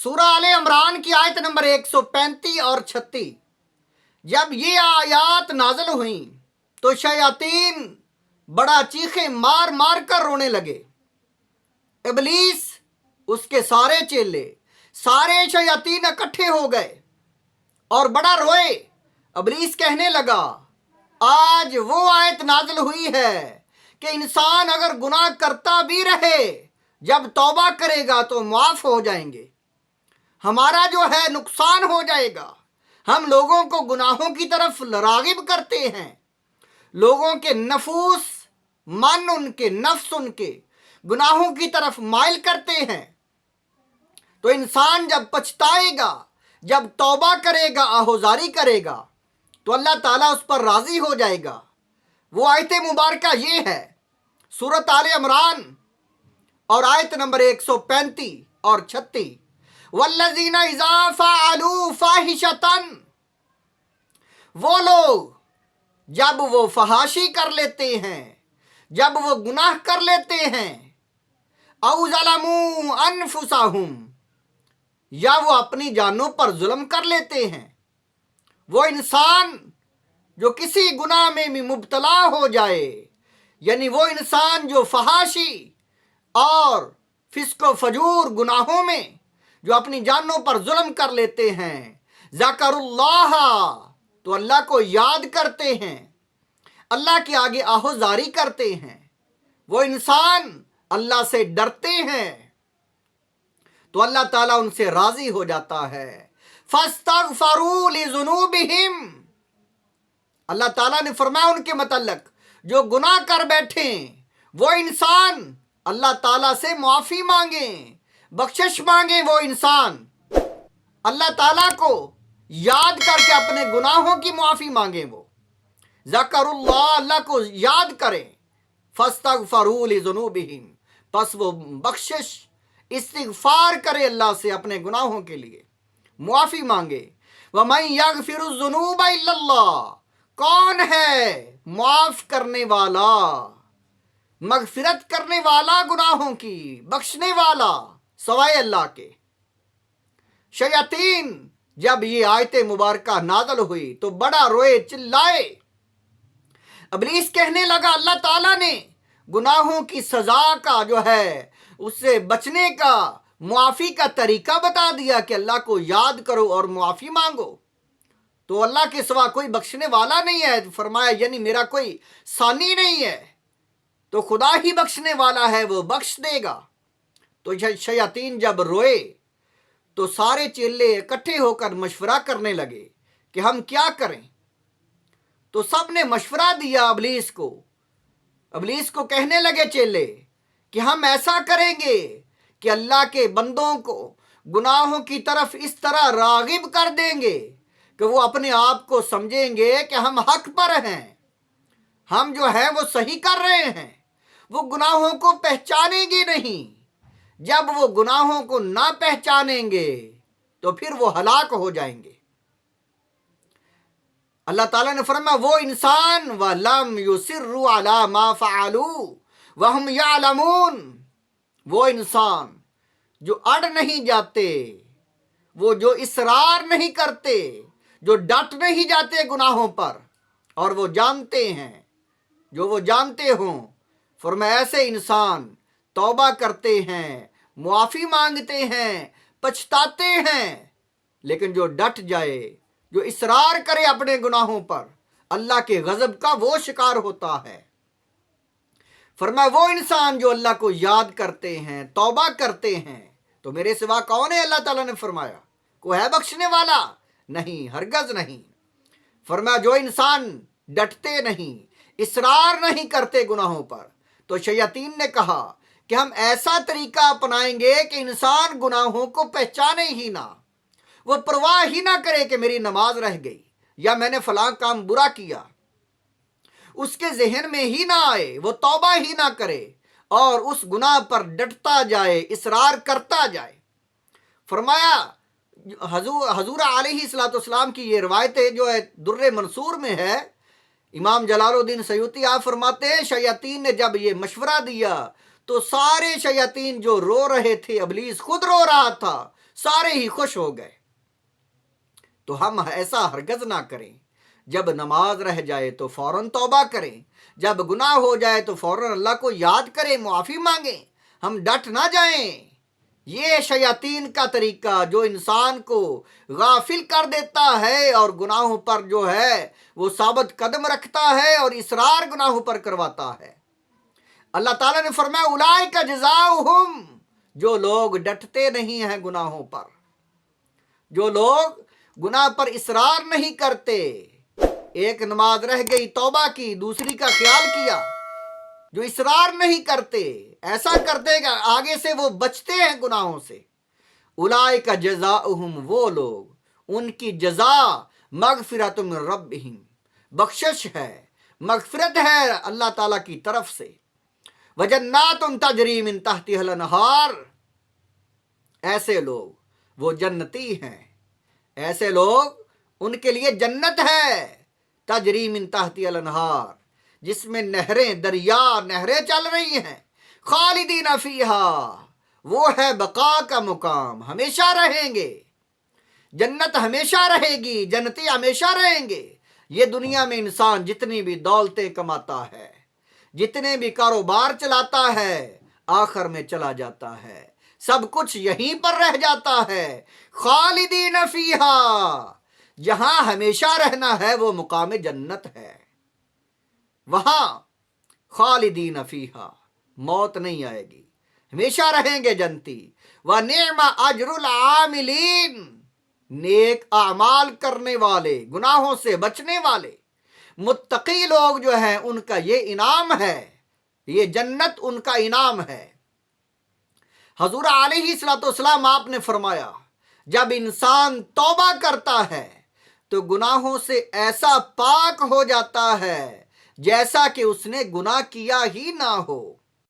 सूरह आले इमरान की आयत नंबर 135 और 36। जब ये आयात नाज़िल हुई तो शयातीन बड़ा चीखे मार मार कर रोने लगे। इबलीस, उसके सारे चेले, सारे शयातीन इकट्ठे हो गए और बड़ा रोए। इबलीस कहने लगा, आज वो आयत नाज़िल हुई है कि इंसान अगर गुनाह करता भी रहे, जब तौबा करेगा तो माफ़ हो जाएंगे। हमारा जो है नुकसान हो जाएगा। हम लोगों को गुनाहों की तरफ रागिब करते हैं। लोगों के नफूस, मन, उनके नफ्स उनके गुनाहों की तरफ माइल करते हैं। तो इंसान जब पछताएगा, जब तौबा करेगा, आहोजारी करेगा, तो अल्लाह ताला उस पर राजी हो जाएगा। वो आयत मुबारका ये है, सूरत आले इमरान और आयत नंबर 135 और 36। वल्लज़ीना इज़ा फ़अलू फ़ाहिशतन, वो लोग जब वो फहाशी कर लेते हैं, जब वो गुनाह कर लेते हैं, औ ज़लमू अनफुसहुम, या वो अपनी जानों पर जुल्म कर लेते हैं। वो इंसान जो किसी गुनाह में भी मुब्तला हो जाए, यानी वो इंसान जो फहाशी और फिस्को फजूर गुनाहों में जो अपनी जानों पर जुल्म कर लेते हैं, ज़करुल्लाह, तो अल्लाह को याद करते हैं, अल्लाह के आगे आहोजारी करते हैं, वो इंसान अल्लाह से डरते हैं, तो अल्लाह ताला उनसे राजी हो जाता है। फस्तगफरू लिज़ुनूबिहिम, अल्लाह ताला ने फरमाया उनके मतलब जो गुनाह कर बैठे वो इंसान अल्लाह ताला से माफ़ी मांगे, बख्शिश मांगे। वो इंसान अल्लाह ताला को याद करके अपने गुनाहों की माफ़ी मांगे। वो ज़करुल्लाह, अल्लाह को याद करें। फस्तगफरू लिज़ुनूबिहिम, बस वो बख्शिश इस्तिगफार करे, अल्लाह से अपने गुनाहों के लिए मुआफ़ी मांगे। वमन यगफिरुज़्ज़ुनूब इल्लल्लाह, कौन है माफ़ करने वाला, मगफिरत करने वाला, गुनाहों की बख्शने वाला, सवाए अल्लाह के। शयातीन जब ये आयत मुबारका नाज़िल हुई तो बड़ा रोए, चिल्लाए। इब्लीस कहने लगा, अल्लाह ताला ने गुनाहों की सज़ा का जो है उससे बचने का, मुआफ़ी का तरीका बता दिया कि अल्लाह को याद करो और मुआफ़ी मांगो, तो अल्लाह के सिवा कोई बख्शने वाला नहीं है। फरमाया यानी मेरा कोई सानी नहीं है, तो खुदा ही बख्शने वाला है, वो बख्श देगा। तो शयातीन जब रोए तो सारे चेले इकट्ठे होकर मशवरा करने लगे कि हम क्या करें। तो सब ने मशवरा दिया इब्लीस को। इब्लीस को कहने लगे चेले कि हम ऐसा करेंगे कि अल्लाह के बंदों को गुनाहों की तरफ इस तरह रागिब कर देंगे कि वो अपने आप को समझेंगे कि हम हक पर हैं, हम जो है वो सही कर रहे हैं। वो गुनाहों को पहचानेंगे नहीं। जब वो गुनाहों को ना पहचानेंगे तो फिर वो हलाक हो जाएंगे। अल्लाह ताला ने फरमाया, वो इंसान वलम युसिर्रु अला मा फ़अलू वहुम यअलमून, वो इंसान जो अड़ नहीं जाते, वो जो इसरार नहीं करते, जो डट नहीं जाते गुनाहों पर, और वो जानते हैं, जो वो जानते हों। फरमाया ऐसे इंसान तौबा करते हैं, मुआफ़ी मांगते हैं, पछताते हैं, लेकिन जो डट जाए, जो इसरार करे अपने गुनाहों पर, अल्लाह के गज़ब का वो शिकार होता है। फरमाया वो इंसान जो अल्लाह को याद करते हैं, तौबा करते हैं, तो मेरे सिवा कौन है? अल्लाह ताला ने फरमाया कोई है बख्शने वाला? नहीं, हरगज नहीं। फरमाया जो इंसान डटते नहीं, इसरार नहीं करते गुनाहों पर। तो शयातीन ने कहा कि हम ऐसा तरीका अपनाएंगे कि इंसान गुनाहों को पहचाने ही ना, वो परवाह ही ना करे कि मेरी नमाज रह गई या मैंने फलां काम बुरा किया, उसके जहन में ही ना आए, वो तौबा ही ना करे और उस गुनाह पर डटता जाए, इसरार करता जाए। फरमाया हजूर अलैहिस्सलाम की ये रवायत है जो है दुर्रे मंसूर में है। इमाम जलालुद्दीन सयूती आप फरमाते हैं, शयातीन ने जब ये मशवरा दिया तो सारे शयातीन जो रो रहे थे, इब्लीस खुद रो रहा था, سارے ہی خوش ہو گئے۔ تو ہم ایسا ہرگز نہ کریں، جب نماز رہ جائے تو فوراً توبہ کریں، جب گناہ ہو جائے تو فوراً اللہ کو یاد کریں، معافی مانگیں، ہم ڈٹ نہ جائیں۔ یہ شیاطین کا طریقہ جو انسان کو غافل کر دیتا ہے اور گناہوں پر جو ہے وہ ثابت قدم رکھتا ہے اور اصرار گناہوں پر کرواتا ہے۔ اللہ تعالیٰ نے فرمایا اولئک جزاؤہم، جو لوگ ڈٹتے نہیں ہیں گناہوں پر، جو لوگ گناہ پر اصرار نہیں کرتے، ایک نماز رہ گئی توبہ کی، دوسری کا خیال کیا، جو اصرار نہیں کرتے، ایسا کرتے کہ آگے سے وہ بچتے ہیں گناہوں سے، اولئک جزاؤہم، وہ لوگ ان کی جزا مغفرۃ من ربہم، بخشش ہے، مغفرت ہے اللہ تعالیٰ کی طرف سے، وجنات تجری من تحتها الانہار، ایسے لوگ وہ جنتی ہیں، ایسے لوگ ان کے لیے جنت ہے، تجری من تحتها الانہار، جس میں نہریں، دریا، نہریں چل رہی ہیں، خالدین فیہا، وہ ہے بقا کا مقام، ہمیشہ رہیں گے، جنت ہمیشہ رہے گی، جنتی ہمیشہ رہیں گے۔ یہ دنیا میں انسان جتنی بھی دولتیں کماتا ہے، جتنے بھی کاروبار چلاتا ہے، آخر میں چلا جاتا ہے، سب کچھ یہیں پر رہ جاتا ہے۔ خالدین فیہا، جہاں ہمیشہ رہنا ہے وہ مقام جنت ہے، وہاں خالدین فیہا، موت نہیں آئے گی، ہمیشہ رہیں گے جنتی۔ وَنِعْمَ أَجْرُ الْعَامِلِينَ، نیک اعمال کرنے والے، گناہوں سے بچنے والے، متقی لوگ جو ہیں ان کا یہ انعام ہے، یہ جنت ان کا انعام ہے۔ حضور علیہ الصلوۃ والسلام آپ نے فرمایا جب انسان توبہ کرتا ہے تو گناہوں سے ایسا پاک ہو جاتا ہے جیسا کہ اس نے گناہ کیا ہی نہ ہو۔